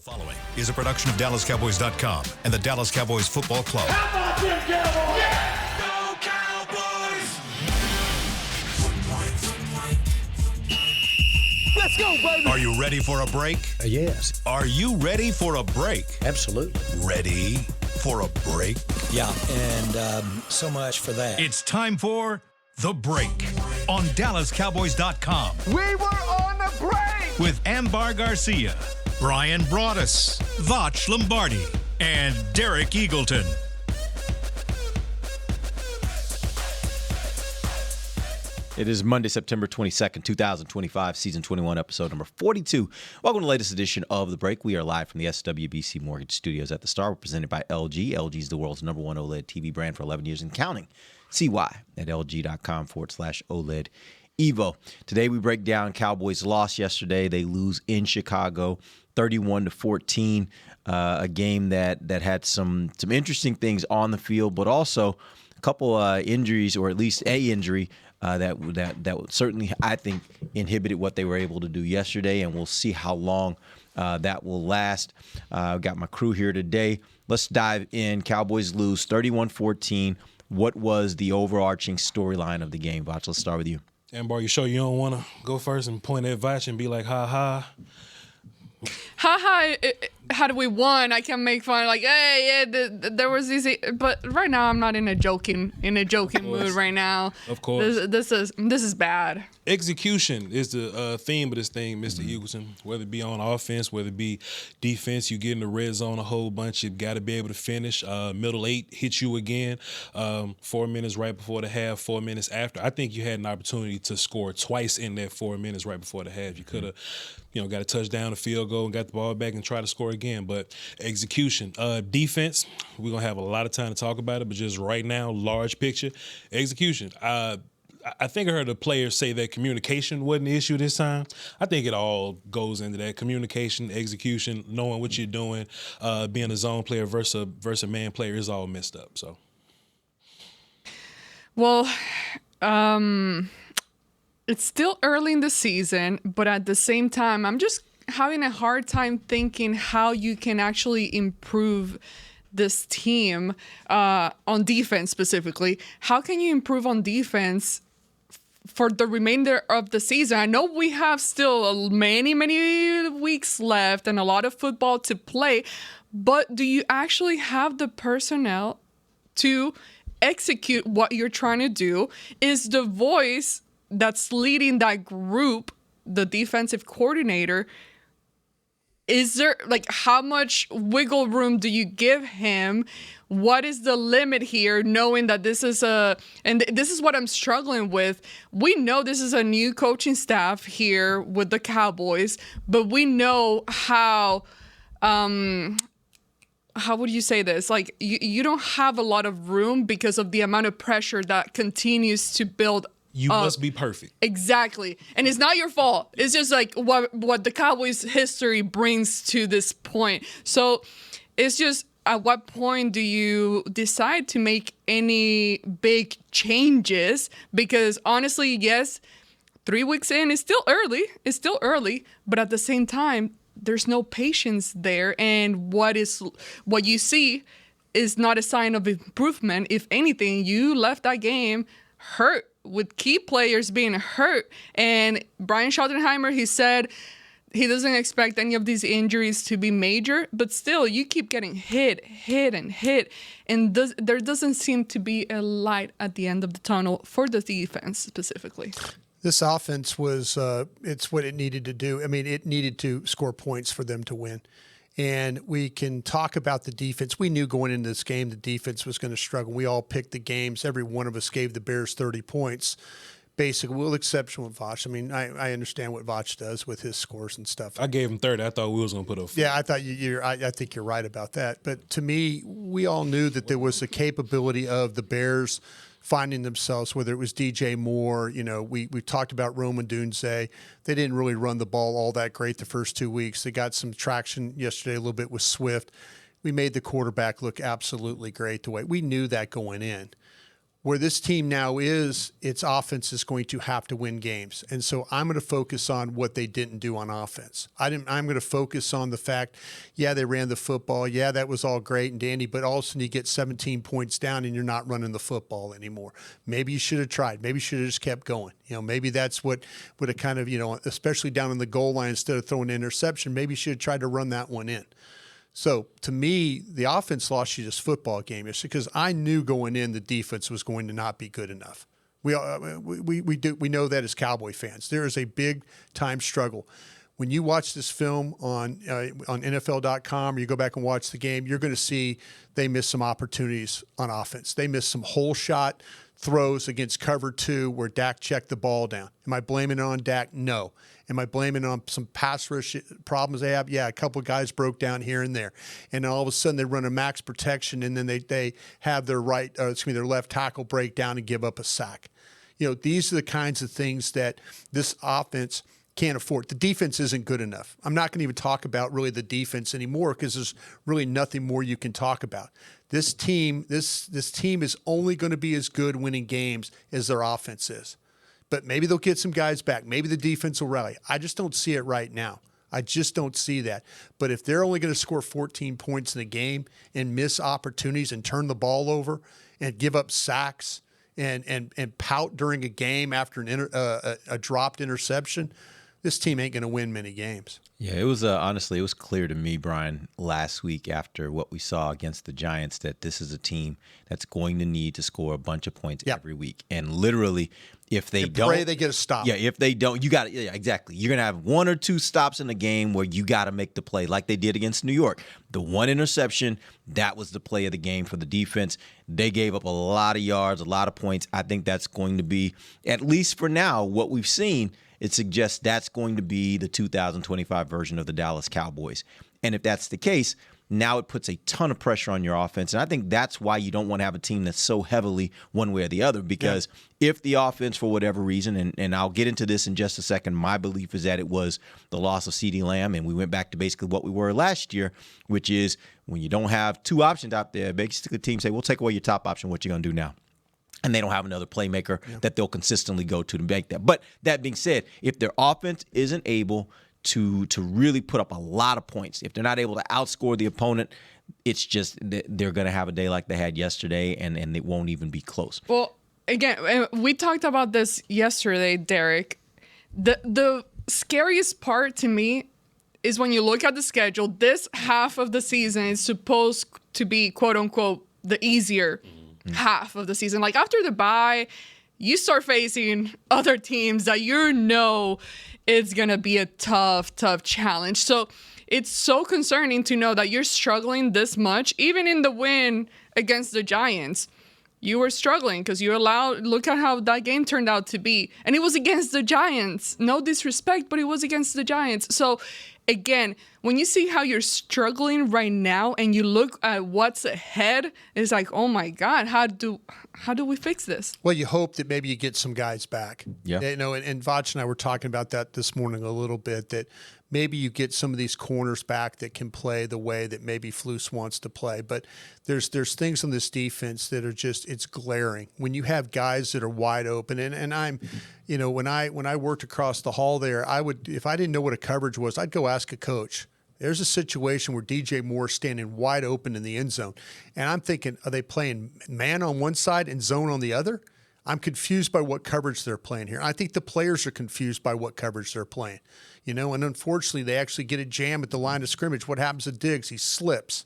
Following is a production of DallasCowboys.com and the Dallas Cowboys Football Club. How about them Cowboys? Yeah! Go Cowboys! Let's go, baby! Are you ready for a break? Yes. Are you ready for a break? Absolutely. Ready for a break? Yeah, and so much for that. It's time for The Break on DallasCowboys.com. We were on the break! With Ambar Garcia, Bryan Broaddus, Voch Lombardi, and Derek Eagleton. It is Monday, September 22nd, 2025, Season 21, Episode number 42. Welcome to the latest edition of The Break. We are live from the SWBC Mortgage Studios at the Star. We're presented by LG. LG is the world's #1 OLED TV brand for 11 years and counting. See why at lg.com/OLED Evo. Today we break down Cowboys' loss yesterday. They lose in Chicago, 31-14. A game that had some interesting things on the field, but also a couple injuries, or at least a injury that would certainly, I think, inhibited what they were able to do yesterday, and we'll see how long that will last. I've got my crew here today. Let's dive in. Cowboys lose 31-14. What was the overarching storyline of the game, Voch? Let's start with you. Ambar, you sure you don't want to go first and point at Voch and be like, ha ha? Ha ha, how do we won? I can make fun like, hey, yeah, there was easy, but right now I'm not in a joking mood right now. Of course. This is bad. Execution is the theme of this thing, Mr. Eagleton. Whether it be on offense, whether it be defense, you get in the red zone a whole bunch. You got to be able to finish. Middle eight hits you again. 4 minutes right before the half, 4 minutes after. I think you had an opportunity to score twice in that 4 minutes right before the half. You could have, got a touchdown, a field goal, and got the ball back and try to score again. But execution. Defense, we're going to have a lot of time to talk about it, but just right now, large picture, execution. I think I heard the players say that communication wasn't the issue this time. I think it all goes into that. Communication, execution, knowing what you're doing, being a zone player versus a man player is all messed up. So, well, it's still early in the season, but at the same time, I'm just having a hard time thinking how you can actually improve this team on defense specifically. How can you improve on defense for the remainder of the season? I know we have still many weeks left and a lot of football to play, but do you actually have the personnel to execute what you're trying to do? Is the voice that's leading that group the defensive coordinator? Is there, how much wiggle room do you give him? What is the limit here, knowing that this is and this is what I'm struggling with. We know this is a new coaching staff here with the Cowboys, but we know how would you say this? You don't have a lot of room because of the amount of pressure that continues to build. You must be perfect. Exactly. And it's not your fault. It's just what the Cowboys history brings to this point. So it's just, at what point do you decide to make any big changes? Because honestly, yes, 3 weeks in is still early. It's still early. But at the same time, there's no patience there. And what you see is not a sign of improvement. If anything, you left that game hurt, with key players being hurt. And Bryan Schottenheimer, he said he doesn't expect any of these injuries to be major, but still, you keep getting hit. And there doesn't seem to be a light at the end of the tunnel for the defense specifically. This offense was, it's what it needed to do. I mean, it needed to score points for them to win. And we can talk about the defense. We knew going into this game the defense was going to struggle. We all picked the games. Every one of us gave the Bears 30 points, basically, with exception with Voch. I mean, I understand what Voch does with his scores and stuff. I gave him 30. I thought we was going to put up 40. Yeah, I thought I think you're right about that. But to me, we all knew that there was the capability of the Bears finding themselves, whether it was DJ Moore, we talked about Roman Dunze. They didn't really run the ball all that great the first 2 weeks. They got some traction yesterday a little bit with Swift. We made the quarterback look absolutely great the way we knew that going in. Where this team now is, its offense is going to have to win games. And so I'm going to focus on what they didn't do on offense. I'm going to focus on the fact, yeah, they ran the football. Yeah, that was all great and dandy, but all of a sudden you get 17 points down and you're not running the football anymore. Maybe you should have tried. Maybe you should have just kept going. Maybe that's what would have kind of, especially down in the goal line, instead of throwing an interception, maybe you should have tried to run that one in. So to me, the offense lost you this football game just because I knew going in the defense was going to not be good enough. We know that as Cowboy fans. There is a big time struggle. When you watch this film on NFL.com or you go back and watch the game, you're going to see they missed some opportunities on offense. They missed some hole shot throws against cover 2 where Dak checked the ball down. Am I blaming it on Dak? No. Am I blaming it on some pass rush problems they have? Yeah, a couple of guys broke down here and there. And all of a sudden they run a max protection and then they have their their left tackle break down and give up a sack. These are the kinds of things that this offense can't afford. The defense isn't good enough. I'm not going to even talk about really the defense anymore because there's really nothing more you can talk about. This team is only going to be as good winning games as their offense is. But maybe they'll get some guys back. Maybe the defense will rally. I just don't see it right now. I just don't see that. But if they're only going to score 14 points in a game and miss opportunities and turn the ball over and give up sacks and pout during a game after a dropped interception, this team ain't going to win many games. Yeah, it was honestly, it was clear to me, Bryan, last week after what we saw against the Giants that this is a team that's going to need to score a bunch of points every week. And literally, if they don't, pray they get a stop. Yeah, if they don't, you got to, exactly. You're going to have 1 or 2 stops in the game where you got to make the play like they did against New York. The one interception, that was the play of the game for the defense. They gave up a lot of yards, a lot of points. I think that's going to be, at least for now, what we've seen. It suggests that's going to be the 2025 version of the Dallas Cowboys. And if that's the case, now it puts a ton of pressure on your offense. And I think that's why you don't want to have a team that's so heavily one way or the other, because if the offense, for whatever reason, and I'll get into this in just a second, my belief is that it was the loss of CeeDee Lamb, and we went back to basically what we were last year, which is when you don't have 2 options out there, basically the team say, we'll take away your top option, what you going to do now? And they don't have another playmaker that they'll consistently go to make that. But that being said, if their offense isn't able to really put up a lot of points, if they're not able to outscore the opponent, it's just they're going to have a day like they had yesterday, and it won't even be close. Well, again, we talked about this yesterday, Derek. The scariest part to me is when you look at the schedule, this half of the season is supposed to be, quote unquote, the easier half of the season. Like after the bye, you start facing other teams that it's going to be a tough challenge. So it's so concerning to know that you're struggling this much. Even in the win against the Giants, you were struggling because look at how that game turned out to be. And it was against the Giants. No disrespect, but it was against the Giants. So again, when you see how you're struggling right now and you look at what's ahead, it's like, oh my God, how do we fix this? Well, you hope that maybe you get some guys back. Yeah. And Voch and I were talking about that this morning a little bit, that maybe you get some of these corners back that can play the way that maybe Flus wants to play. But there's things on this defense that are just, it's glaring. When you have guys that are wide open, and I'm, when I worked across the hall there, if I didn't know what a coverage was, I'd go ask a coach. There's a situation where DJ Moore's standing wide open in the end zone. And I'm thinking, are they playing man on one side and zone on the other? I'm confused by what coverage they're playing here. I think the players are confused by what coverage they're playing. And unfortunately, they actually get a jam at the line of scrimmage. What happens to Diggs? He slips.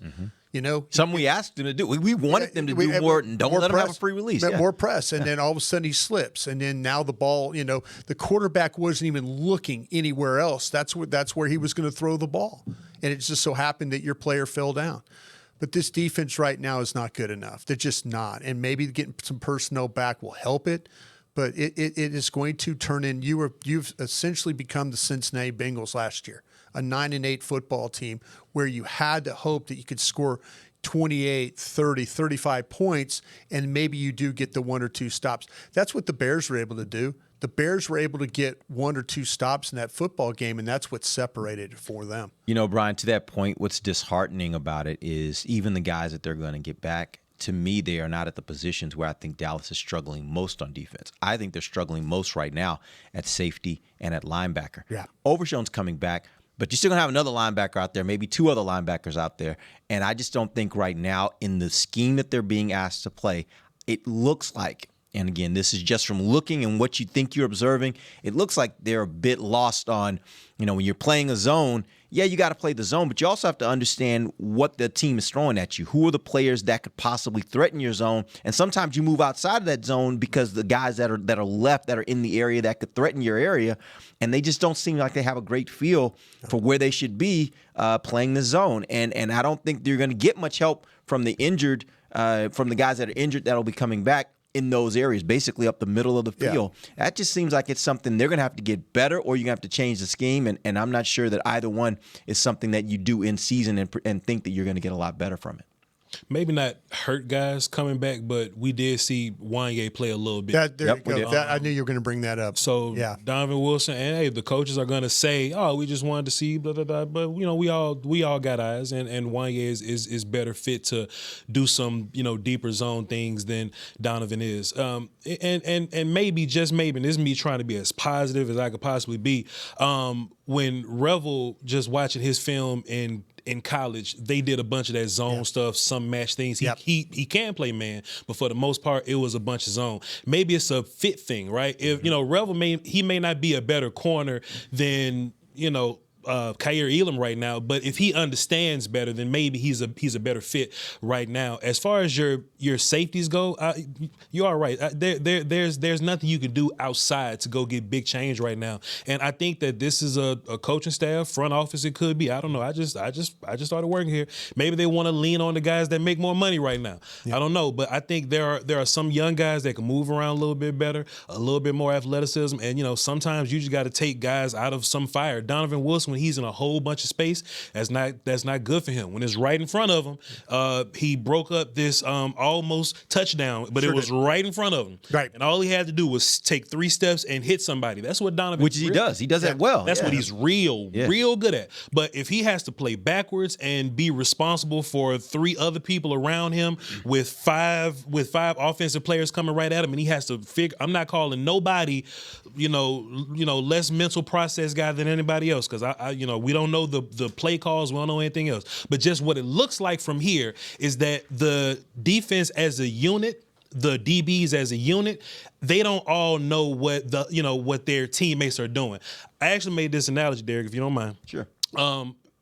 Something we asked them to do. We wanted them to do more, and don't let them have a free release. More press, and then all of a sudden he slips, and then now the ball. The quarterback wasn't even looking anywhere else. That's where he was going to throw the ball, and it just so happened that your player fell down. But this defense right now is not good enough. They're just not, and maybe getting some personnel back will help it. But it is going to turn in. You've essentially become the Cincinnati Bengals last year, a 9-8 football team where you had to hope that you could score 28, 30, 35 points, and maybe you do get the 1 or 2 stops. That's what the Bears were able to do. The Bears were able to get 1 or 2 stops in that football game, and that's what separated it for them. Bryan, to that point, what's disheartening about it is even the guys that they're going to get back, to me, they are not at the positions where I think Dallas is struggling most on defense. I think they're struggling most right now at safety and at linebacker. Yeah. Overshown's coming back, but you're still going to have another linebacker out there, maybe two other linebackers out there. And I just don't think right now in the scheme that they're being asked to play, it looks like, and again, this is just from looking and what you think you're observing, it looks like they're a bit lost on, when you're playing a zone, yeah, you got to play the zone, but you also have to understand what the team is throwing at you. Who are the players that could possibly threaten your zone? And sometimes you move outside of that zone because the guys that are left that are in the area that could threaten your area, and they just don't seem like they have a great feel for where they should be playing the zone. And I don't think you're going to get much help from the injured, from the guys that are injured that'll be coming back in those areas, basically up the middle of the field. Yeah. That just seems like it's something they're going to have to get better, or you're going to have to change the scheme, and I'm not sure that either one is something that you do in season and think that you're going to get a lot better from it. Maybe not hurt guys coming back, but we did see Wanye play a little bit. There you go. I knew you were going to bring that up. So yeah. Donovan Wilson, and hey, the coaches are going to say, "Oh, we just wanted to see blah blah blah," but we all got eyes, and Wanye is better fit to do some deeper zone things than Donovan is. And maybe, just maybe, and this is me trying to be as positive as I could possibly be. When Revel, just watching his film in college, they did a bunch of that zone stuff, some match things. He can play man, but for the most part, it was a bunch of zone. Maybe it's a fit thing, right? If Revel may not be a better corner than Kyer Elam right now, but if he understands better, then maybe he's a better fit right now. As far as your safeties go, you are right. There's nothing you can do outside to go get big change right now, and I think that this is a coaching staff, front office. It could be. I don't know. I just started working here. Maybe they want to lean on the guys that make more money right now. Yeah. I don't know, but I think there are some young guys that can move around a little bit better, a little bit more athleticism, and sometimes you just got to take guys out of some fire. Donovan Wilson, when he's in a whole bunch of space, that's not good for him. When it's right in front of him, he broke up this almost touchdown, but it was right in front of him. Right. And all he had to do was take 3 steps and hit somebody. That's what Donovan Which he does. He does that well. That's what he's real good at. But if he has to play backwards and be responsible for 3 other people around him with five offensive players coming right at him, and he has to figure, I'm not calling nobody, less mental process guy than anybody else, because we don't know the play calls, we don't know anything else. But just what it looks like from here is that the defense as a unit, the DBs as a unit, they don't all know what what their teammates are doing. I actually made this analogy, Derek, if you don't mind. Sure.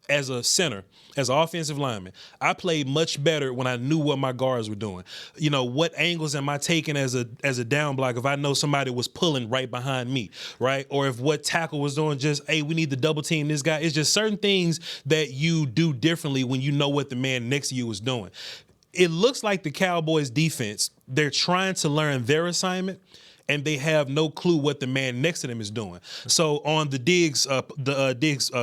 As a center, as an offensive lineman, I played much better when I knew what my guards were doing. What angles am I taking as a down block if I know somebody was pulling right behind me, right? Or if what tackle was doing just, hey, we need to double team this guy. It's just certain things that you do differently when you know what the man next to you is doing. It looks like the Cowboys defense, they're trying to learn their assignment, and they have no clue what the man next to them is doing. So on the Diggs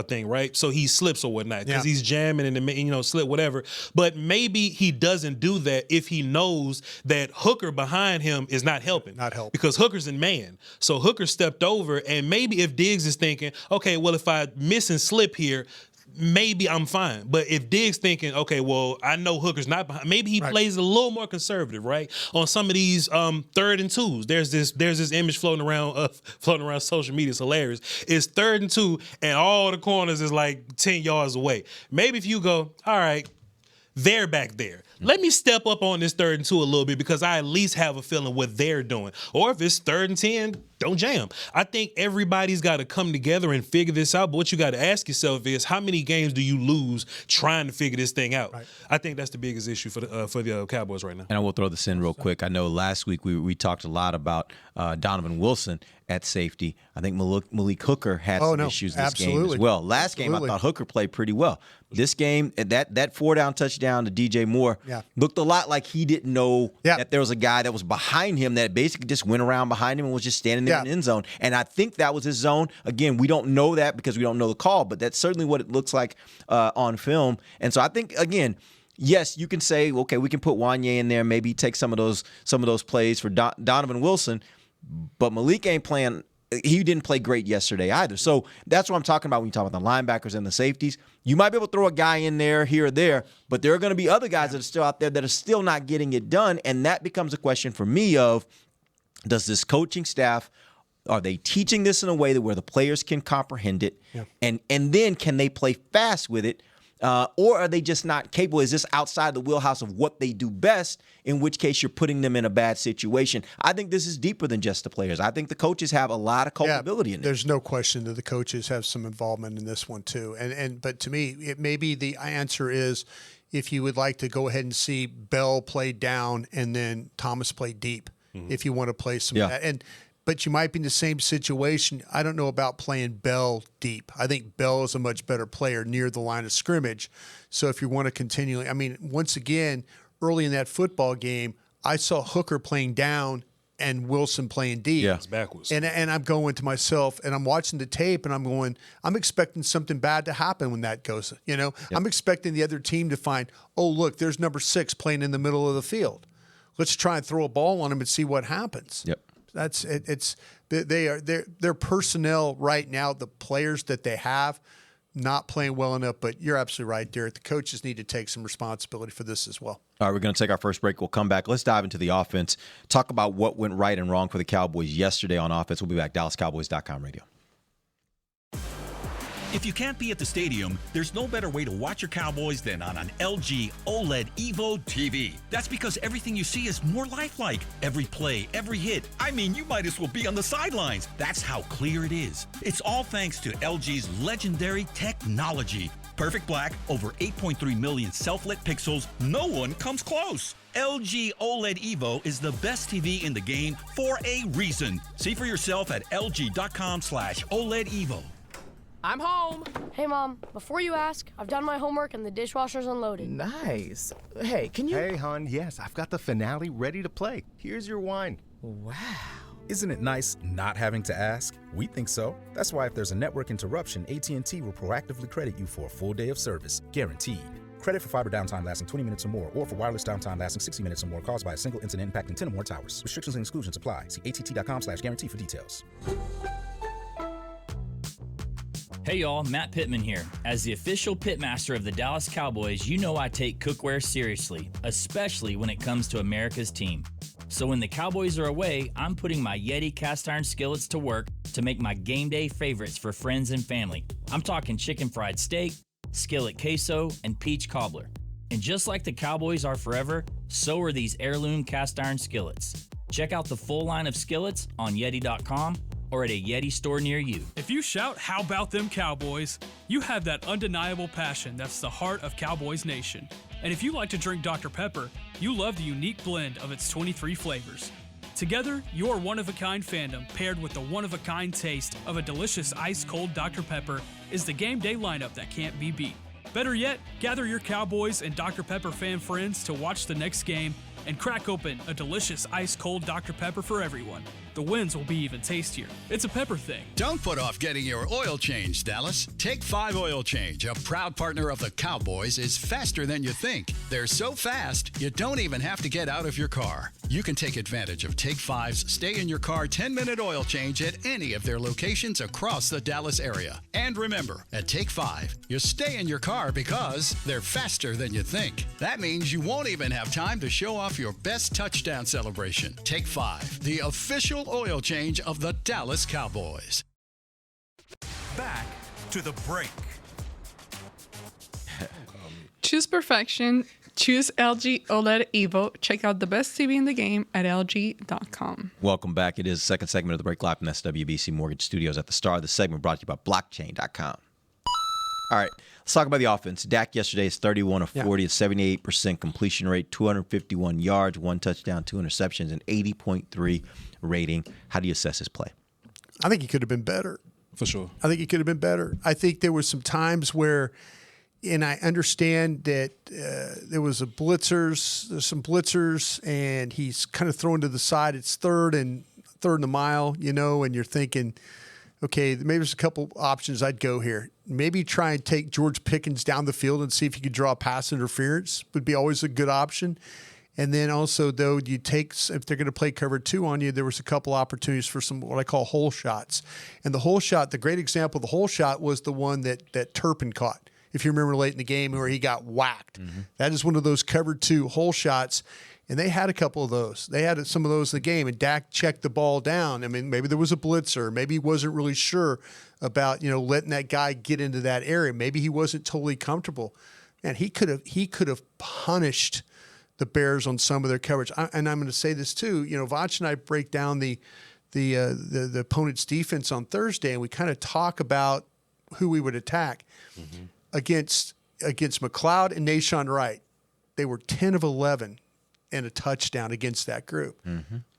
thing, right? So he slips or whatnot because he's jamming and the slip whatever. But maybe he doesn't do that if he knows that Hooker behind him is not helping. Because Hooker's in man. So Hooker stepped over, and maybe if Diggs is thinking, okay, well, if I miss and slip here, maybe I'm fine. But if Diggs thinking, okay, well, I know Hooker's not behind, maybe he plays a little more conservative, right? On some of these 3rd and 2s, there's this image floating around social media. It's hilarious. It's 3rd and 2, and all the corners is like 10 yards away. Maybe if you go, all right, they're back there. Let me step up on this 3rd and 2 a little bit because I at least have a feeling what they're doing. Or if it's 3rd and 10, don't jam. I think everybody's got to come together and figure this out. But what you got to ask yourself is, how many games do you lose trying to figure this thing out? Right. I think that's the biggest issue for the Cowboys right now. And I will throw this in real quick. I know last week we talked a lot about Donovan Wilson at safety. I think Malik Hooker had some issues this game as well. Last game, I thought Hooker played pretty well. This game, that 4-down touchdown to DJ Moore looked a lot like he didn't know that there was a guy that was behind him that basically just went around behind him and was just standing there in the end zone. And I think that was his zone. Again, we don't know that because we don't know the call, but that's certainly what it looks like on film. And so I think, again, yes, you can say, okay, we can put Wanye in there, maybe take some of those plays for Donovan Wilson, but Malik ain't playing he didn't play great yesterday either. So that's what I'm talking about when you talk about the linebackers and the safeties. You might be able to throw a guy in there, here or there, but there are going to be other guys that are still out there that are still not getting it done. And that becomes a question for me of, does this coaching staff, are they teaching this in a way that where the players can comprehend it? Yeah. And then can they play fast with it? Or are they just not capable? Is this outside the wheelhouse of what they do best, in which case you're putting them in a bad situation? I think this is deeper than just the players. I think the coaches have a lot of culpability in it. There's no question that the coaches have some involvement in this one too. But to me, it maybe the answer is if you would like to go ahead and see Bell play down and then Thomas play deep, if you want to play some but you might be in the same situation. I don't know about playing Bell deep. I think Bell is a much better player near the line of scrimmage. So if you want to continually, once again, early in that football game, I saw Hooker playing down and Wilson playing deep. Yeah, it's backwards. And I'm going to myself, and I'm watching the tape, and I'm going, I'm expecting something bad to happen when that goes. I'm expecting the other team to find, oh, look, there's number 6 playing in the middle of the field. Let's try and throw a ball on him and see what happens. Yep. That's it. It's their personnel right now, the players that they have, not playing well enough. But you're absolutely right, Derek. The coaches need to take some responsibility for this as well. All right, we're going to take our first break. We'll come back. Let's dive into the offense. Talk about what went right and wrong for the Cowboys yesterday on offense. We'll be back. DallasCowboys.com radio. If you can't be at the stadium, there's no better way to watch your Cowboys than on an LG OLED Evo TV. That's because everything you see is more lifelike. Every play, every hit. You might as well be on the sidelines. That's how clear it is. It's all thanks to LG's legendary technology. Perfect black, over 8.3 million self-lit pixels. No one comes close. LG OLED Evo is the best TV in the game for a reason. See for yourself at lg.com/OLED Evo. I'm home. Hey, Mom. Before you ask, I've done my homework and the dishwasher's unloaded. Nice. Hey, can you... Hey, hon. Yes, I've got the finale ready to play. Here's your wine. Wow. Isn't it nice not having to ask? We think so. That's why if there's a network interruption, AT&T will proactively credit you for a full day of service. Guaranteed. Credit for fiber downtime lasting 20 minutes or more, or for wireless downtime lasting 60 minutes or more caused by a single incident impacting 10 or more towers. Restrictions and exclusions apply. See att.com/guarantee for details. Hey y'all, Matt Pittman here. As the official pitmaster of the Dallas Cowboys, you know I take cookware seriously, especially when it comes to America's team. So when the Cowboys are away, I'm putting my Yeti cast iron skillets to work to make my game day favorites for friends and family. I'm talking chicken fried steak, skillet queso, and peach cobbler. And just like the Cowboys are forever, so are these heirloom cast iron skillets. Check out the full line of skillets on Yeti.com or at a Yeti store near you. If you shout, "How about them Cowboys?" you have that undeniable passion that's the heart of Cowboys Nation. And if you like to drink Dr. Pepper, you love the unique blend of its 23 flavors. Together, your one-of-a-kind fandom paired with the one-of-a-kind taste of a delicious ice-cold Dr. Pepper is the game day lineup that can't be beat. Better yet, gather your Cowboys and Dr. Pepper fan friends to watch the next game and crack open a delicious ice-cold Dr. Pepper for everyone. The wins will be even tastier. It's a pepper thing. Don't put off getting your oil changed, Dallas. Take 5 Oil Change, a proud partner of the Cowboys, is faster than you think. They're so fast, you don't even have to get out of your car. You can take advantage of Take 5's stay-in-your-car 10-minute oil change at any of their locations across the Dallas area. And remember, at Take 5, you stay in your car because they're faster than you think. That means you won't even have time to show off your best touchdown celebration. Take 5, the official oil change of the Dallas Cowboys. Back to the break. Choose perfection. Choose LG OLED Evo. Check out the best TV in the game at LG.com. Welcome back. It is the second segment of the break live from SWBC Mortgage Studios. At the start of the segment, brought to you by Blockchain.com. All right, let's talk about the offense. Dak yesterday is 31 of 40, a 78% completion rate, 251 yards, 1 touchdown, 2 interceptions, and 80.3 rating. How do you assess his play? I think he could have been better. For sure. I think he could have been better. I think there were some times where, and I understand that there was some blitzers, and he's kind of thrown to the side. It's third and a mile, and you're thinking, okay, maybe there's a couple options I'd go here. Maybe try and take George Pickens down the field and see if you could draw pass interference would be always a good option. And then also, though, if they're going to play cover 2 on you, there was a couple opportunities for some what I call hole shots. And the hole shot, the great example of the hole shot was the one that Turpin caught, if you remember late in the game where he got whacked. That is one of those cover 2 hole shots. And they had a couple of those. They had some of those in the game, and Dak checked the ball down. I mean, maybe there was a blitzer. Maybe he wasn't really sure about, letting that guy get into that area. Maybe he wasn't totally comfortable. And he could have punished the Bears on some of their coverage. And I'm going to say this too. Voch and I break down the opponent's defense on Thursday, and we kind of talk about who we would attack against McLeod and Nashawn Wright. They were 10 of 11 and a touchdown against that group.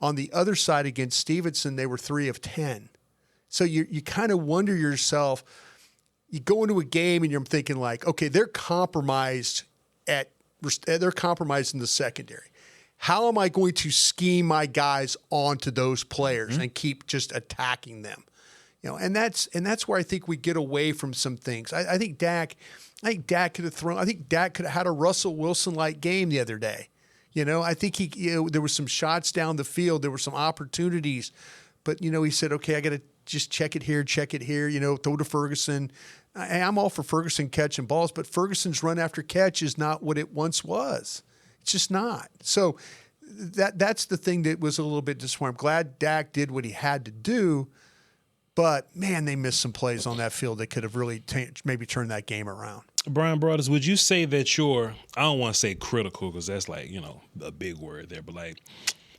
On the other side against Stevenson, they were 3 of 10. So you kind of wonder yourself. You go into a game and you're thinking like, okay, they're compromised they're compromised in the secondary. How am I going to scheme my guys onto those players and keep just attacking them? And that's where I think we get away from some things. I think Dak could have had a Russell Wilson-like game the other day. I think there were some shots down the field, there were some opportunities, but he said, okay, I got to just check it here, throw to Ferguson. I'm all for Ferguson catching balls, but Ferguson's run after catch is not what it once was. It's just not. So that's the thing that was a little bit disappointing. I'm glad Dak did what he had to do, but man, they missed some plays on that field that could have really maybe turned that game around. Bryan Broaddus, would you say that I don't want to say critical because that's like, a big word there, but like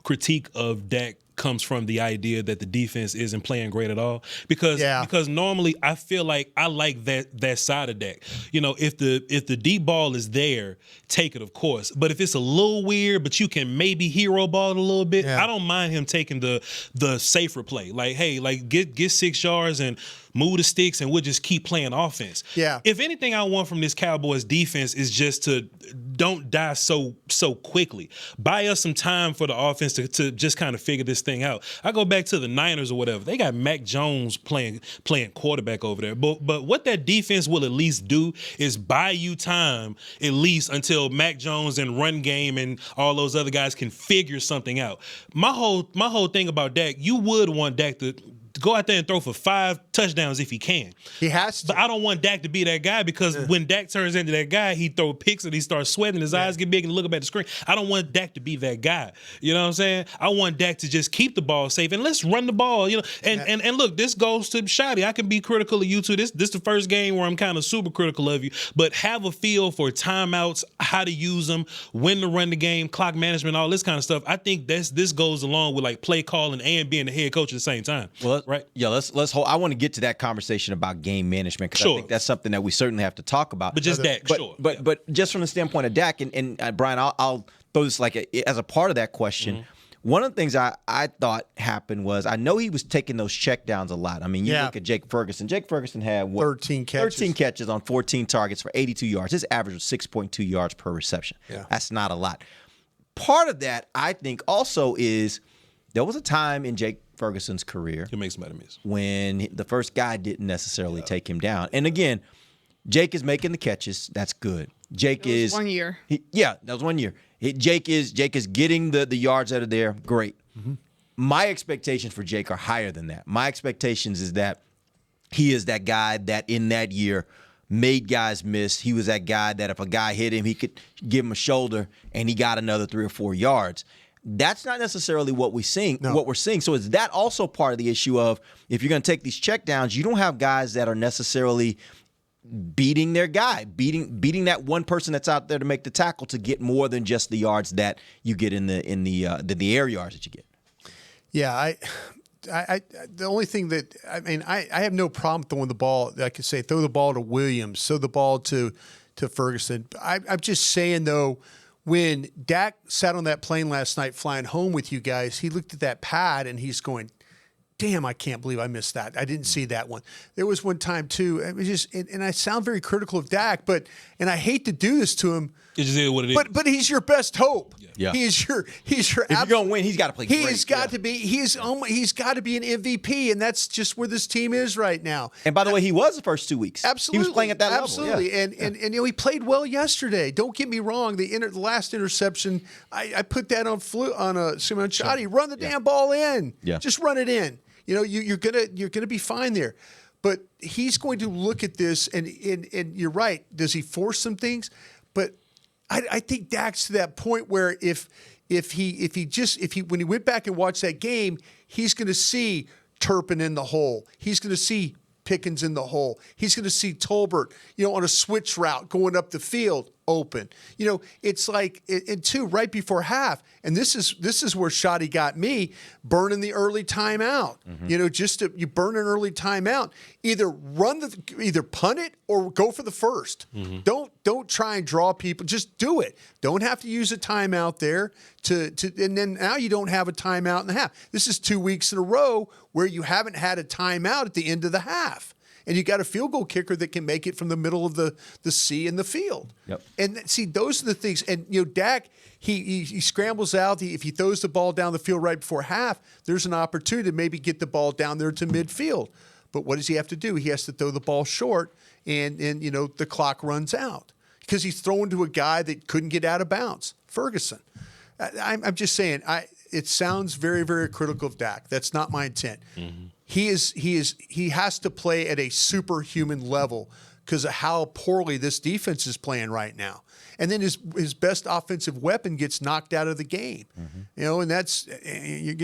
critique of Dak comes from the idea that the defense isn't playing great at all? Because normally I feel like I like that side of Dak. If the deep ball is there, take it, of course. But if it's a little weird, but you can maybe hero ball it a little bit, I don't mind him taking the safer play. Like, hey, like get 6 yards and move the sticks, and we'll just keep playing offense. Yeah. If anything I want from this Cowboys defense is just to don't die so quickly. Buy us some time for the offense to just kind of figure this thing out. I go back to the Niners or whatever. They got Mac Jones playing quarterback over there. But what that defense will at least do is buy you time at least until Mac Jones and run game and all those other guys can figure something out. My whole thing about Dak, you would want Dak to go out there and throw for 5 touchdowns if he can. He has to. But I don't want Dak to be that guy because when Dak turns into that guy, he throw picks and he starts sweating, his eyes get big and look up at the screen. I don't want Dak to be that guy. You know what I'm saying? I want Dak to just keep the ball safe and let's run the ball. And look, this goes to Shotty. I can be critical of you too. This the first game where I'm kind of super critical of you, but have a feel for timeouts, how to use them, when to run the game, clock management, all this kind of stuff. I think this goes along with like play calling and being the head coach at the same time. Well, right? Yeah, let's hold. I want to get to that conversation about game management because I think that's something that we certainly have to talk about. But just Dak, but just from the standpoint of Dak and Bryan, I'll throw this like as a part of that question. One of the things I thought happened was I know he was taking those checkdowns a lot. I mean, you look at Jake Ferguson. Jake Ferguson had 13 catches on 14 targets for 82 yards. His average was 6.2 yards per reception. Yeah. That's not a lot. Part of that, I think, also is there was a time in Jake Ferguson's career He makes somebody miss when the first guy didn't necessarily take him down. And again, Jake is making the catches. That's good. Jake is 1 year. That was 1 year. Jake is getting the yards that are there. Great. My expectations for Jake are higher than that. My expectations is that he is that guy that in that year made guys miss. He was that guy that if a guy hit him, he could give him a shoulder and he got another 3 or 4 yards. That's not necessarily what we're seeing. What we're seeing. So is that also part of the issue of if you're going to take these checkdowns, you don't have guys that are necessarily beating their guy, beating that one person that's out there to make the tackle to get more than just the yards that you get in the air yards that you get. Yeah, I the only thing that I have no problem throwing the ball. Like I could say, throw the ball to Williams, throw the ball to Ferguson. I'm just saying though. When Dak sat on that plane last night flying home with you guys, he looked at that pad and he's going, damn, I can't believe I missed that. I didn't see that one. There was one time too, it was just, and I sound very critical of Dak, and I hate to do this to him, It just is what it is. But he's your best hope. Yeah. He's your If you're gonna win, he's got to play great. He's got to be he's got to be an MVP, and that's just where this team is right now. And by the way, he was the first 2 weeks. Absolutely, he was playing at that absolutely. level. Yeah. And he played well yesterday. Don't get me wrong. The last interception, I put that on Simon Chadi. Run the damn ball in. Yeah. Just run it in. You're gonna be fine there. But he's going to look at this, and you're right. Does he force some things? But I think Dak's to that point where if he when he went back and watched that game, he's going to see Turpin in the hole. He's going to see Pickens in the hole. He's going to see Tolbert, on a switch route going up the field open. It's like in two right before half, and this is where Shoddy got me burning the early timeout. Mm-hmm. You burn an early timeout. Either punt it or go for the first. Mm-hmm. Don't try and draw people. Just do it. Don't have to use a timeout there and then now you don't have a timeout in the half. This is 2 weeks in a row where you haven't had a timeout at the end of the half. And you got a field goal kicker that can make it from the middle of the C in the field. Yep. And see, those are the things. And Dak, he scrambles out. If he throws the ball down the field right before half, there's an opportunity to maybe get the ball down there to midfield. But what does he have to do? He has to throw the ball short, and the clock runs out because he's throwing to a guy that couldn't get out of bounds, Ferguson. I'm just saying. It sounds very, very critical of Dak. That's not my intent. Mm-hmm. He has to play at a superhuman level because of how poorly this defense is playing right now. And then his best offensive weapon gets knocked out of the game. Mm-hmm. And that's you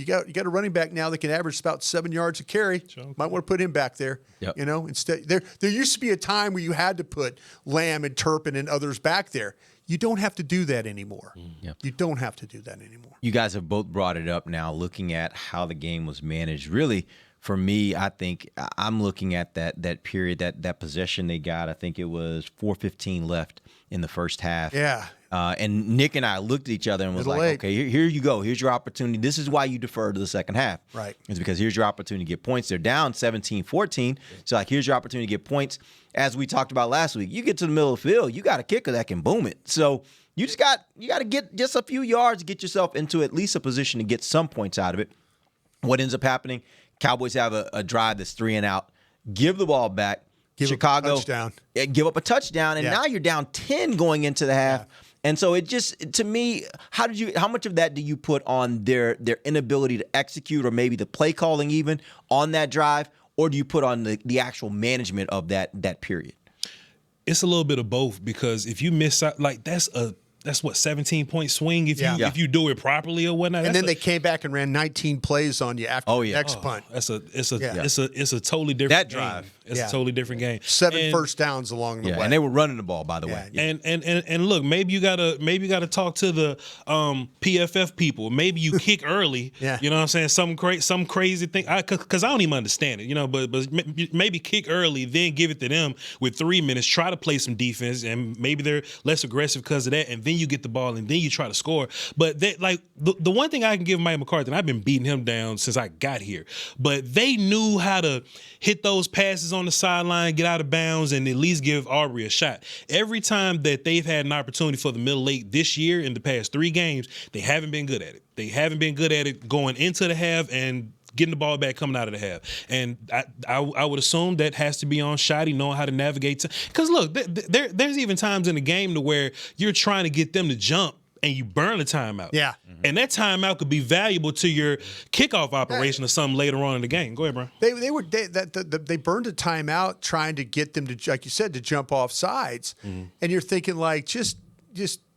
got a running back now that can average about 7 yards a carry. Sure. Might want to put him back there. Yep. Instead there used to be a time where you had to put Lamb and Turpin and others back there. You don't have to do that anymore. Yep. You don't have to do that anymore. You guys have both brought it up now, looking at how the game was managed. Really, for me, I think I'm looking at that period, that possession they got. I think it was 4:15 left in the first half. Yeah. And Nick and I looked at each other and was like, okay, here you go. Here's your opportunity. This is why you defer to the second half. Right. It's because here's your opportunity to get points. They're down 17-14. So, here's your opportunity to get points. As we talked about last week, you get to the middle of the field, you got a kicker that can boom it. So, you got to get just a few yards to get yourself into at least a position to get some points out of it. What ends up happening, Cowboys have a drive that's 3 and out, give the ball back. Chicago, up a touchdown. Give up a touchdown, and now you're down 10 going into the half. Yeah. And so it just, to me, how much of that do you put on their inability to execute, or maybe the play calling even on that drive, or do you put on the actual management of that period? It's a little bit of both, because if you miss out, that's what, 17-point swing if you do it properly or whatnot. And then they came back and ran 19 plays on you after the next punt. It's a totally different drive. Game. It's a totally different game. 7 first downs along the way. And they were running the ball, by the way. And look, maybe you gotta talk to the PFF people. Maybe you kick early. Yeah. You know what I'm saying? Some crazy thing. Because I don't even understand it. But maybe kick early, then give it to them with 3 minutes. Try to play some defense, and maybe they're less aggressive because of that. And then you get the ball, and then you try to score. But the one thing I can give Mike McCarthy, and I've been beating him down since I got here, but they knew how to hit those passes on the sideline, get out of bounds, and at least give Aubrey a shot. Every time that they've had an opportunity for the middle eight this year in the past 3 games, they haven't been good at it. They haven't been good at it going into the half and getting the ball back coming out of the half. And I would assume that has to be on Shoddy, knowing how to navigate. Because, look, there's even times in the game to where you're trying to get them to jump and you burn the timeout. Yeah. And that timeout could be valuable to your kickoff operation or something later on in the game. Go ahead, bro. They burned a timeout trying to get them to, like you said, to jump off sides. Mm-hmm. And you're thinking, like, just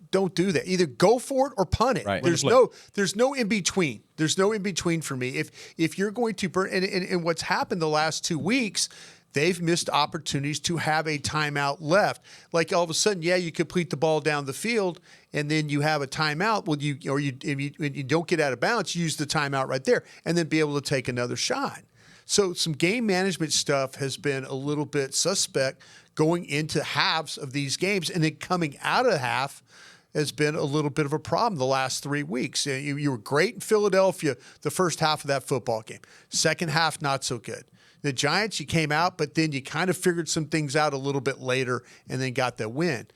don't do that. Either go for it or punt it. Right. There's no in between. There's no in between for me. If you're going to burn, and what's happened the last 2 weeks, they've missed opportunities to have a timeout left. Like all of a sudden, you complete the ball down the field, and then you have a timeout. Well, you don't get out of bounds, you use the timeout right there, and then be able to take another shot. So some game management stuff has been a little bit suspect going into halves of these games, and then coming out of half has been a little bit of a problem the last 3 weeks. You were great in Philadelphia the first half of that football game. Second half, not so good. The Giants, you came out, but then you kind of figured some things out a little bit later and then got the win.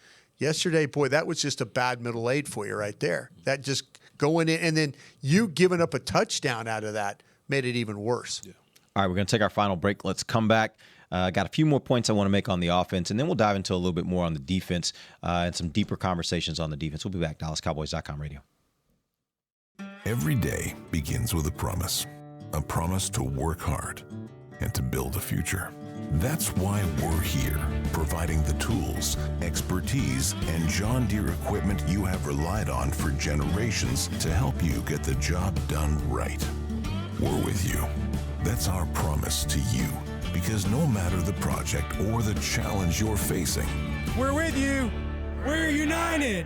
Yesterday, boy, that was just a bad middle eight for you right there. That just going in, and then you giving up a touchdown out of that made it even worse. Yeah. All right, we're going to take our final break. Let's come back. Got a few more points I want to make on the offense, and then we'll dive into a little bit more on the defense and some deeper conversations on the defense. We'll be back. DallasCowboys.com radio. Every day begins with a promise to work hard and to build a future. That's why we're here, providing the tools, expertise, and John Deere equipment you have relied on for generations to help you get the job done right. We're with you. That's our promise to you, because no matter the project or the challenge you're facing, We're with you. We're united.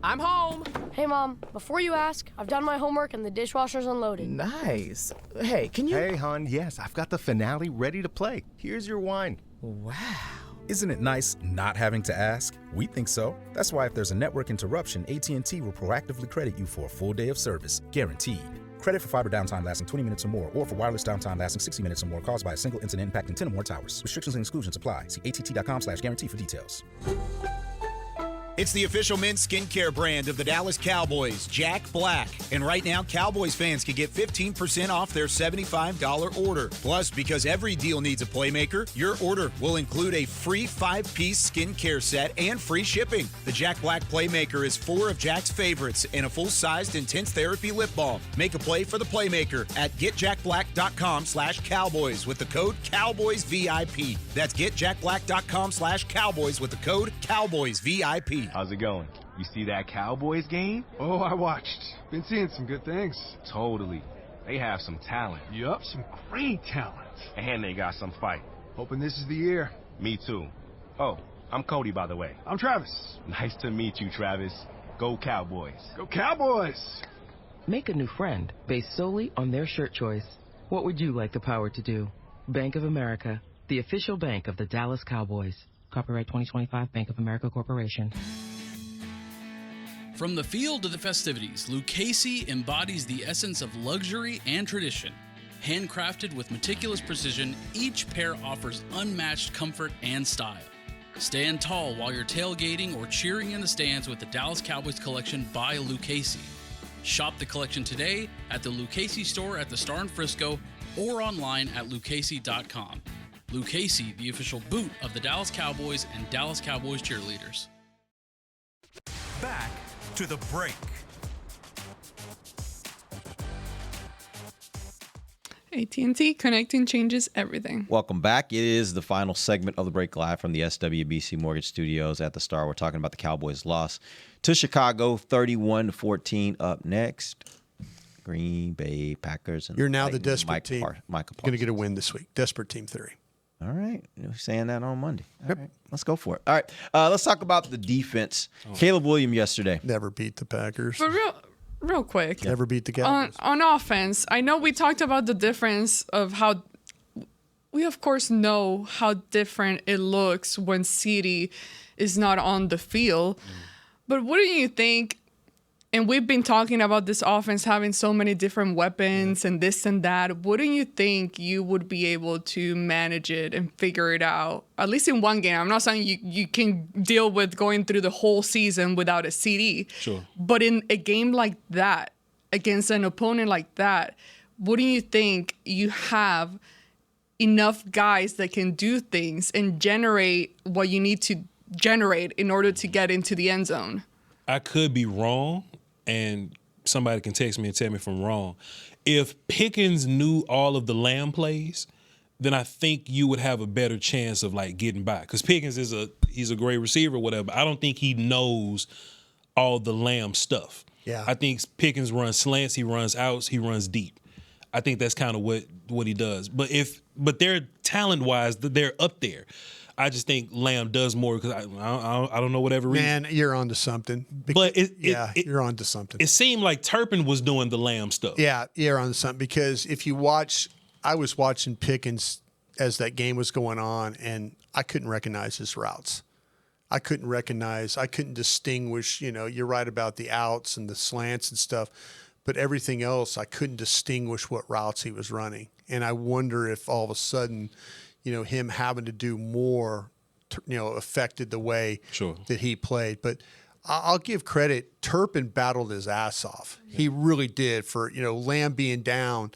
I'm home. Hey, Mom, before you ask, I've done my homework and the dishwasher's unloaded. Nice. Hey, can you... Hey, hon, yes, I've got the finale ready to play. Here's your wine. Wow. Isn't it nice not having to ask? We think so. That's why if there's a network interruption, AT&T will proactively credit you for a full day of service, guaranteed. Credit for fiber downtime lasting 20 minutes or more, or for wireless downtime lasting 60 minutes or more caused by a single incident impacting 10 or more towers. Restrictions and exclusions apply. See att.com/guarantee for details. It's the official men's skincare brand of the Dallas Cowboys, Jack Black. And right now, Cowboys fans can get 15% off their $75 order. Plus, because every deal needs a playmaker, your order will include a free 5-piece skincare set and free shipping. The Jack Black Playmaker is 4 of Jack's favorites and a full-sized intense therapy lip balm. Make a play for the playmaker at getjackblack.com/Cowboys with the code CowboysVIP. That's getjackblack.com/Cowboys with the code CowboysVIP. How's it going? You see that Cowboys game? Oh, I watched. Been seeing some good things. Totally. They have some talent. Yup, some great talent. And they got some fight. Hoping this is the year. Me too. Oh, I'm Cody, by the way. I'm Travis. Nice to meet you, Travis. Go Cowboys. Go Cowboys! Make a new friend based solely on their shirt choice. What would you like the power to do? Bank of America, the official bank of the Dallas Cowboys. Copyright 2025 Bank of America Corporation. From the field to the festivities, Lucchese embodies the essence of luxury and tradition. Handcrafted with meticulous precision, each pair offers unmatched comfort and style. Stand tall while you're tailgating or cheering in the stands with the Dallas Cowboys collection by Lucchese. Shop the collection today at the Lucchese store at the Star in Frisco or online at lucchese.com. Lucchese, the official boot of the Dallas Cowboys and Dallas Cowboys cheerleaders. Back to the break. AT&T, connecting changes everything. Welcome back. It is the final segment of the break, live from the SWBC Mortgage Studios at the Star. We're talking about the Cowboys' loss to Chicago, 31-14. Up next, Green Bay Packers. And you're now the desperate team. Michael going to get a win this week. Desperate team theory. All right. You're saying that on Monday. All right. Let's go for it. All right. Let's talk about the defense. Caleb Williams yesterday. Never beat the Packers. But real quick. Never beat the Cowboys. On offense, I know we talked about the difference of how we, of course, know how different it looks when CeeDee is not on the field. But wouldn't you think, and we've been talking about this offense having so many different weapons and this and that, wouldn't you think you would be able to manage it and figure it out, at least in one game? I'm not saying you can deal with going through the whole season without a CeeDee. Sure. But in a game like that, against an opponent like that, wouldn't you think you have enough guys that can do things and generate what you need to generate in order to get into the end zone? I could be wrong, and somebody can text me and tell me if I'm wrong. If Pickens knew all of the Lamb plays, then I think you would have a better chance of like getting by. Because Pickens he's a great receiver, whatever. But I don't think he knows all the Lamb stuff. Yeah. I think Pickens runs slants, he runs outs, he runs deep. I think that's kind of what he does. But they're talent wise, they're up there. I just think Lamb does more because I don't know whatever reason. Man, you're onto something. But you're onto something. It seemed like Turpin was doing the Lamb stuff. Yeah, you're onto something because if you watch, I was watching Pickens as that game was going on, and I couldn't recognize his routes. I couldn't distinguish. You're right about the outs and the slants and stuff, but everything else I couldn't distinguish what routes he was running. And I wonder if all of a sudden, him having to do more affected the way that he played. But I'll give credit. Turpin battled his ass off. Yeah. He really did. For Lamb being down,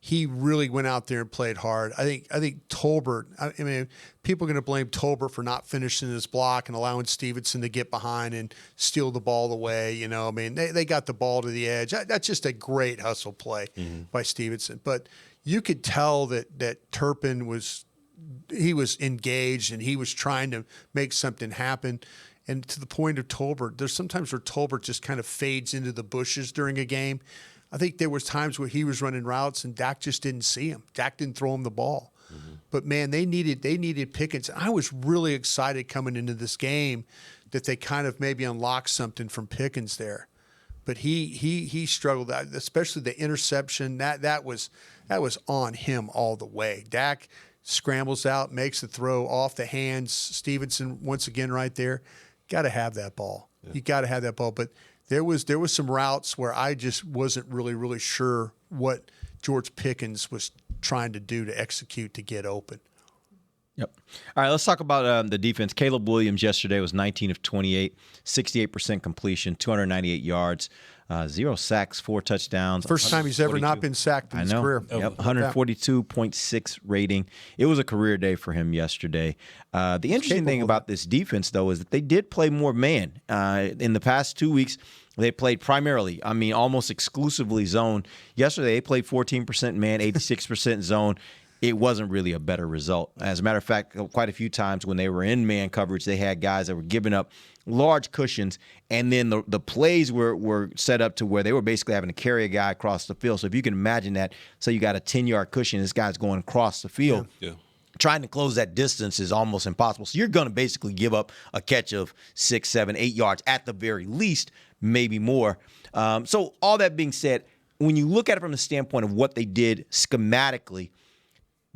he really went out there and played hard. I think Tolbert. I mean, people are going to blame Tolbert for not finishing his block and allowing Stevenson to get behind and steal the ball away. I mean, they got the ball to the edge. That's just a great hustle play by Stevenson. But you could tell that Turpin was engaged and he was trying to make something happen. And to the point of Tolbert, there's sometimes where Tolbert just kind of fades into the bushes during a game. I think there was times where he was running routes and Dak just didn't see him. Dak didn't throw him the ball. But man, they needed Pickens. I was really excited coming into this game that they kind of maybe unlocked something from Pickens there. But he struggled, especially the interception. That was on him all the way. Dak scrambles out, makes the throw off the hands. Stevenson once again right there. Got to have that ball. Yeah. You got to have that ball. But there was some routes where I just wasn't really sure what George Pickens was trying to do to execute to get open. Yep. All right, let's talk about the defense. Caleb Williams yesterday was 19 of 28, 68% completion, 298 yards, 0 sacks, 4 touchdowns. First time he's ever not been sacked in his career. Yep, 142.6 rating. It was a career day for him yesterday. The interesting thing about this defense, though, is that they did play more man. In the past 2 weeks, they played primarily, almost exclusively zone. Yesterday, they played 14% man, 86% zone. It wasn't really a better result. As a matter of fact, quite a few times when they were in man coverage, they had guys that were giving up large cushions, and then the plays were set up to where they were basically having to carry a guy across the field. So if you can imagine that, so you got a 10-yard cushion, this guy's going across the field. Yeah. Trying to close that distance is almost impossible. So you're going to basically give up a catch of 6, 7, 8 yards at the very least, maybe more. So all that being said, when you look at it from the standpoint of what they did schematically,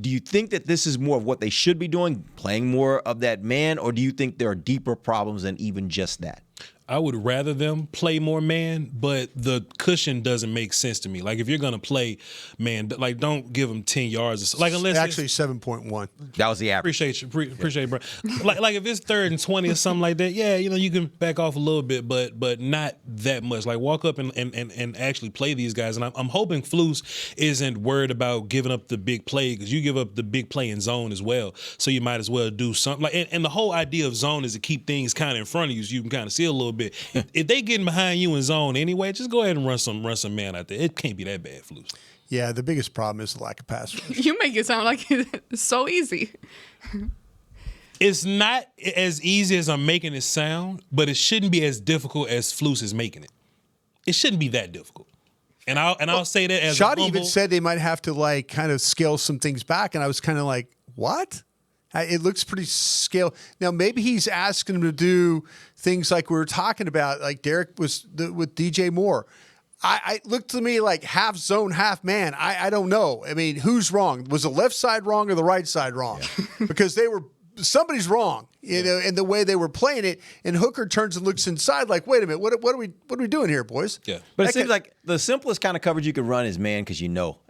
do you think that this is more of what they should be doing, playing more of that man, or do you think there are deeper problems than even just that? I would rather them play more man, but the cushion doesn't make sense to me. Like, if you're going to play man, like, don't give them 10 yards. Like, unless actually 7.1. That was the average. Appreciate you, bro. like if it's 3rd and 20 or something like that, yeah, you can back off a little bit, but not that much. Like, walk up and actually play these guys. And I'm hoping Flus isn't worried about giving up the big play, because you give up the big play in zone as well. So you might as well do something. Like, and the whole idea of zone is to keep things kind of in front of you so you can kind of see a little bit. If they getting behind you in zone anyway, just go ahead and run some man out there. It can't be that bad, Flus. Yeah, the biggest problem is the lack of pass rush. You make it sound like it's so easy. It's not as easy as I'm making it sound, but it shouldn't be as difficult as Flus is making it. It shouldn't be that difficult. And I'll say that as Shotty even said they might have to kind of scale some things back, and I was kind of like, what? It looks pretty scale. Now, maybe he's asking them to do things like we were talking about, like Derek was with DJ Moore. I looked to me like half zone, half man. I don't know. I mean, who's wrong? Was the left side wrong or the right side wrong? Yeah. Because somebody's wrong, you know, in the way they were playing it. And Hooker turns and looks inside like, wait a minute, what are we doing here, boys? Yeah. But it seems like the simplest kind of coverage you can run is man, because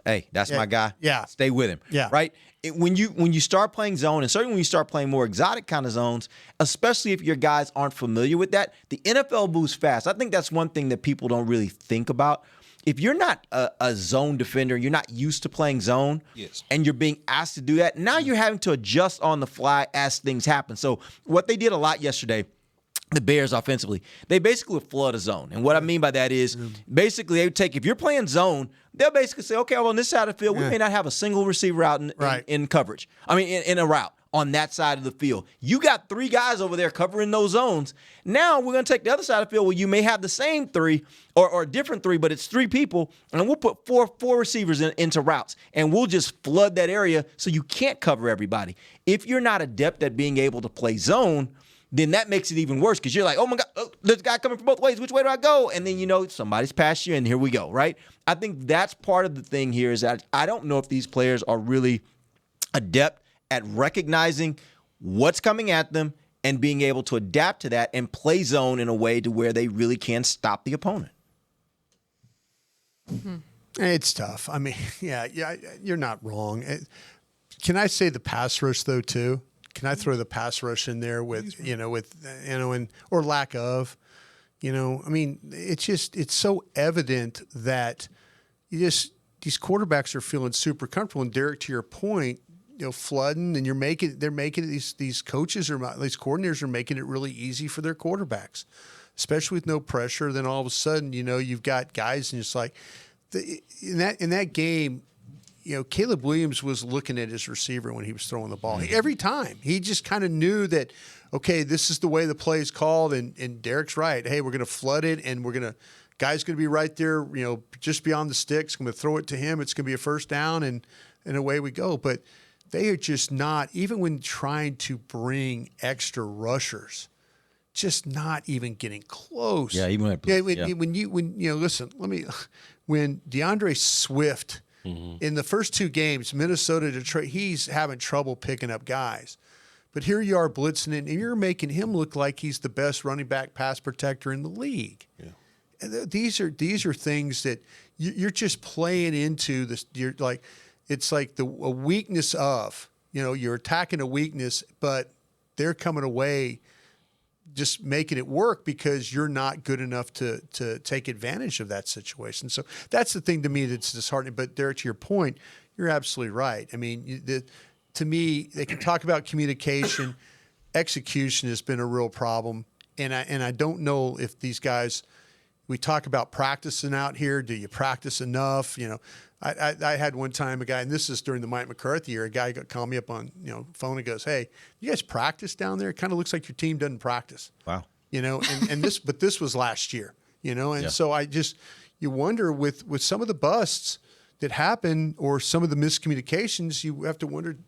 hey, that's my guy. Yeah. Stay with him. Yeah. Right? When you start playing zone, and certainly when you start playing more exotic kind of zones, especially if your guys aren't familiar with that, the NFL moves fast. I think that's one thing that people don't really think about. If you're not a zone defender, you're not used to playing zone, yes, and you're being asked to do that, now you're having to adjust on the fly as things happen. So what they did a lot yesterday, the Bears offensively, they basically flood a zone. And what I mean by that is basically they would take, if you're playing zone, they'll basically say, okay, well, on this side of the field, we may not have a single receiver out in coverage. I mean, in a route on that side of the field. You got 3 guys over there covering those zones. Now we're going to take the other side of the field where you may have the same 3 or a different 3, but it's 3 people, and we'll put four receivers into routes, and we'll just flood that area so you can't cover everybody. If you're not adept at being able to play zone, then that makes it even worse, because you're like, oh my God, there's a guy coming from both ways. Which way do I go? And then, somebody's past you, and here we go, right? I think that's part of the thing here, is that I don't know if these players are really adept at recognizing what's coming at them and being able to adapt to that and play zone in a way to where they really can stop the opponent. Mm-hmm. It's tough. I mean, yeah, you're not wrong. Can I say the pass rush, though, too? can I throw the pass rush in there with or lack of, I mean, it's so evident that these quarterbacks are feeling super comfortable. And Derek, to your point, flooding, and they're making these coaches or these coordinators are making it really easy for their quarterbacks, especially with no pressure. Then all of a sudden, you've got guys, and it's like in that game. Caleb Williams was looking at his receiver when he was throwing the ball. Every time. He just kind of knew that, okay, this is the way the play is called, and Derek's right. Hey, we're going to flood it, and guy's going to be right there, just beyond the sticks. I'm going to throw it to him. It's going to be a first down, and away we go. But they are just not, even when trying to bring extra rushers, just not even getting close. Yeah, even when DeAndre Swift – in the first two games, Minnesota, Detroit, he's having trouble picking up guys. But here you are blitzing it, and you're making him look like he's the best running back pass protector in the league. Yeah. And these are things that you're just playing into this. It's like a weakness of, you're attacking a weakness, but they're coming away just making it work because you're not good enough to take advantage of that situation. So that's the thing to me that's disheartening. But Derek, to your point, you're absolutely right. I mean, to me, they can talk about communication. Execution has been a real problem. And I don't know if these guys, we talk about practicing out here. Do you practice enough? I had one time a guy, and this is during the Mike McCarthy year, a guy called me up on phone and goes, "Hey, you guys practice down there? It kind of looks like your team doesn't practice." Wow. But this was last year, So you wonder with some of the busts that happen or some of the miscommunications, you have to wonder, do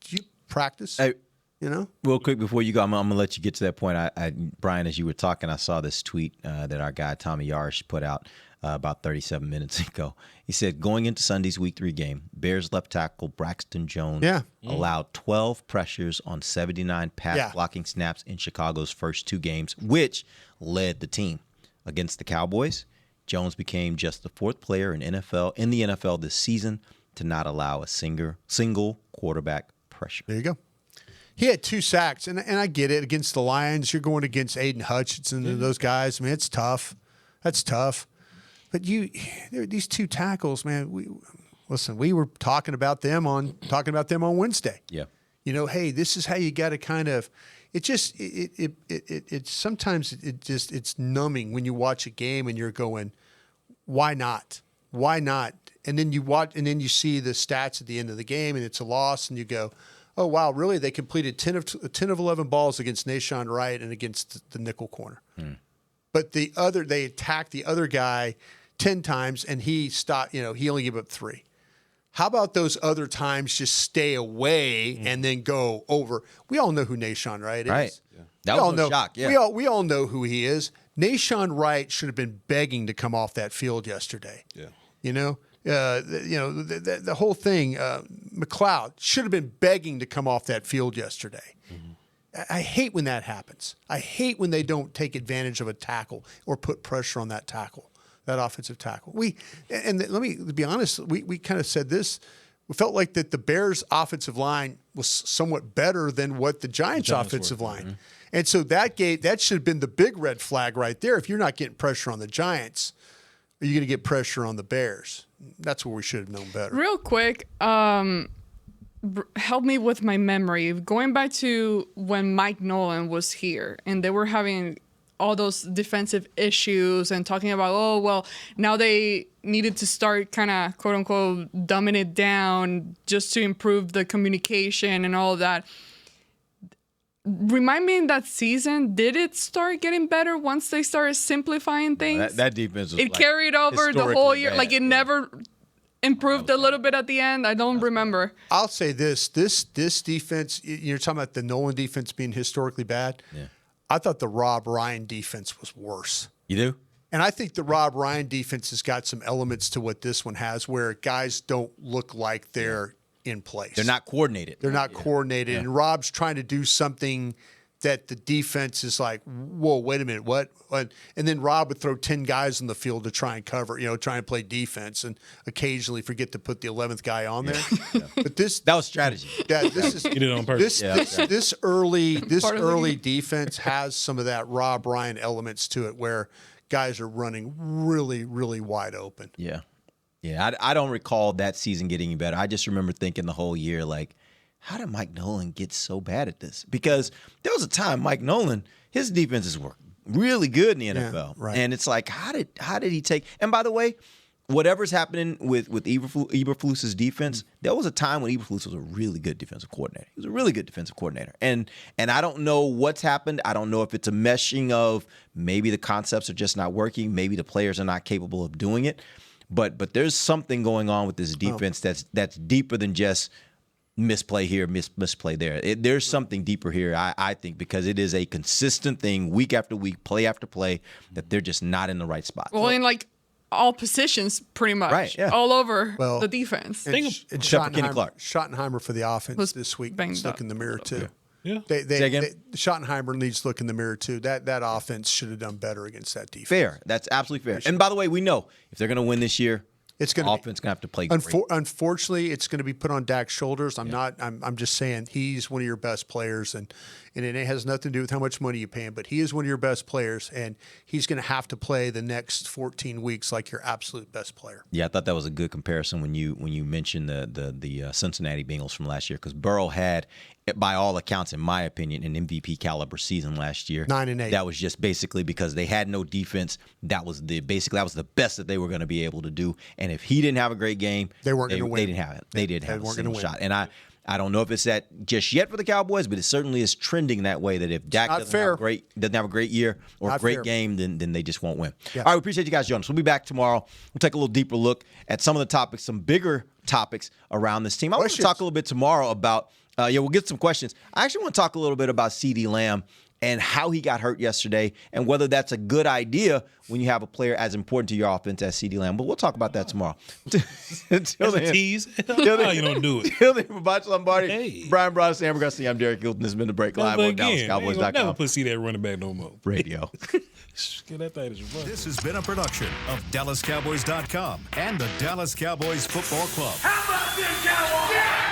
you practice? Hey, real quick before you go, I'm gonna let you get to that point. Bryan, as you were talking, I saw this tweet that our guy Tommy Yarish put out about 37 minutes ago. He said, going into Sunday's Week 3 game, Bears left tackle Braxton Jones allowed 12 pressures on 79 pass blocking snaps in Chicago's first two games, which led the team. Against the Cowboys, Jones became just the fourth player in the NFL this season to not allow a single quarterback pressure. There you go. He had 2 sacks, and I get it. Against the Lions, you're going against Aiden Hutchinson and those guys. I mean, it's tough. That's tough. But these 2 tackles, man. We were talking about them on Wednesday. Yeah. Hey, this is how you got to kind of. It sometimes it's numbing when you watch a game and you're going, why not? Why not? And then you watch, and then you see the stats at the end of the game, and it's a loss, and you go, oh wow, really? They completed 10 of 11 balls against Nahshon Wright and against the nickel corner. But they attacked the other guy 10 times, and he stopped. He only gave up 3. How about those other times just stay away and then go over? We all know who Nahshon Wright is. Right. Yeah. That was no shock. Yeah. We all know who he is. Nahshon Wright should have been begging to come off that field yesterday. Yeah. The whole thing. McLeod should have been begging to come off that field yesterday. I hate when that happens. I hate when they don't take advantage of a tackle or put pressure on that tackle, that offensive tackle. Let me be honest. We kind of said this. We felt like that the Bears' offensive line was somewhat better than what the Giants' offensive line. And so that should have been the big red flag right there. If you're not getting pressure on the Giants, are you going to get pressure on the Bears? That's where we should have known better. Real quick, help me with my memory. Going back to when Mike Nolan was here and they were having all those defensive issues and talking about, oh, well, now they needed to start kind of, quote unquote, dumbing it down just to improve the communication and all of that. Remind me, in that season, did it start getting better once they started simplifying things? That defense was carried over the whole year. Bad. Like it never improved a little bit at the end. I don't remember. I'll say this defense, you're talking about the Nolan defense being historically bad. Yeah. I thought the Rob Ryan defense was worse. You do? And I think the Rob Ryan defense has got some elements to what this one has where guys don't look like they're in place. They're not coordinated. They're not coordinated. Yeah. And Rob's trying to do something that the defense is like, whoa, wait a minute, what? And then Rob would throw 10 guys on the field to try and cover, try and play defense, and occasionally forget to put the 11th guy on there. Yeah. But that was strategy. Yeah, this is get it on purpose. This early defense has some of that Rob Bryan elements to it, where guys are running really, really wide open. Yeah. Yeah, I don't recall that season getting better. I just remember thinking the whole year, like, how did Mike Nolan get so bad at this? Because there was a time Mike Nolan, his defenses were really good in the NFL. Yeah, right. And it's like, how did he take – and by the way, whatever's happening with Eberflus's defense, there was a time when Eberflus was a really good defensive coordinator. He was a really good defensive coordinator. And I don't know what's happened. I don't know if it's a meshing of maybe the concepts are just not working. Maybe the players are not capable of doing it. But there's something going on with this defense that's deeper than just misplay here, misplay there. There's something deeper here, I think, because it is a consistent thing week after week, play after play, that they're just not in the right spot. Well, in like all positions, pretty much, right, yeah. all over the defense. And Schottenheimer for the offense this week needs to look in the mirror too. Yeah. Schottenheimer needs to look in the mirror too. That offense should have done better against that defense. Fair. That's absolutely fair. And by the way, we know if they're going to win this year, offense going to have to play great. Unfortunately, it's going to be put on Dak's shoulders. I'm just saying he's one of your best players, and it has nothing to do with how much money you pay him, but he is one of your best players, and he's going to have to play the next 14 weeks like your absolute best player. Yeah, I thought that was a good comparison when you mentioned the Cincinnati Bengals from last year, because Burrow had, by all accounts, in my opinion, an MVP caliber season last year. 9-8. That was just basically because they had no defense. That was the best that they were going to be able to do. And if he didn't have a great game, they weren't going to win. They didn't have it. They didn't have a single shot. And I don't know if it's that just yet for the Cowboys, but it certainly is trending that way, that if Dak doesn't have a great year or a great game, then they just won't win. Yeah. All right, we appreciate you guys joining us. We'll be back tomorrow. We'll take a little deeper look at some of the topics, some bigger topics around this team. I want to talk a little bit tomorrow about we'll get some questions. I actually want to talk a little bit about CeeDee Lamb and how he got hurt yesterday, and whether that's a good idea when you have a player as important to your offense as CeeDee Lamb. But we'll talk about that tomorrow. Until then, tease. No, you don't do it. Until then, for Voch, Lombardi, Bryan, Broaddus, Ambar Garcia, I'm Derek Eagleton. This has been The Break live on DallasCowboys.com. Never put see that running back no more. Radio. Get that thing. This has been a production of DallasCowboys.com and the Dallas Cowboys Football Club. How about this, Cowboys? Yeah!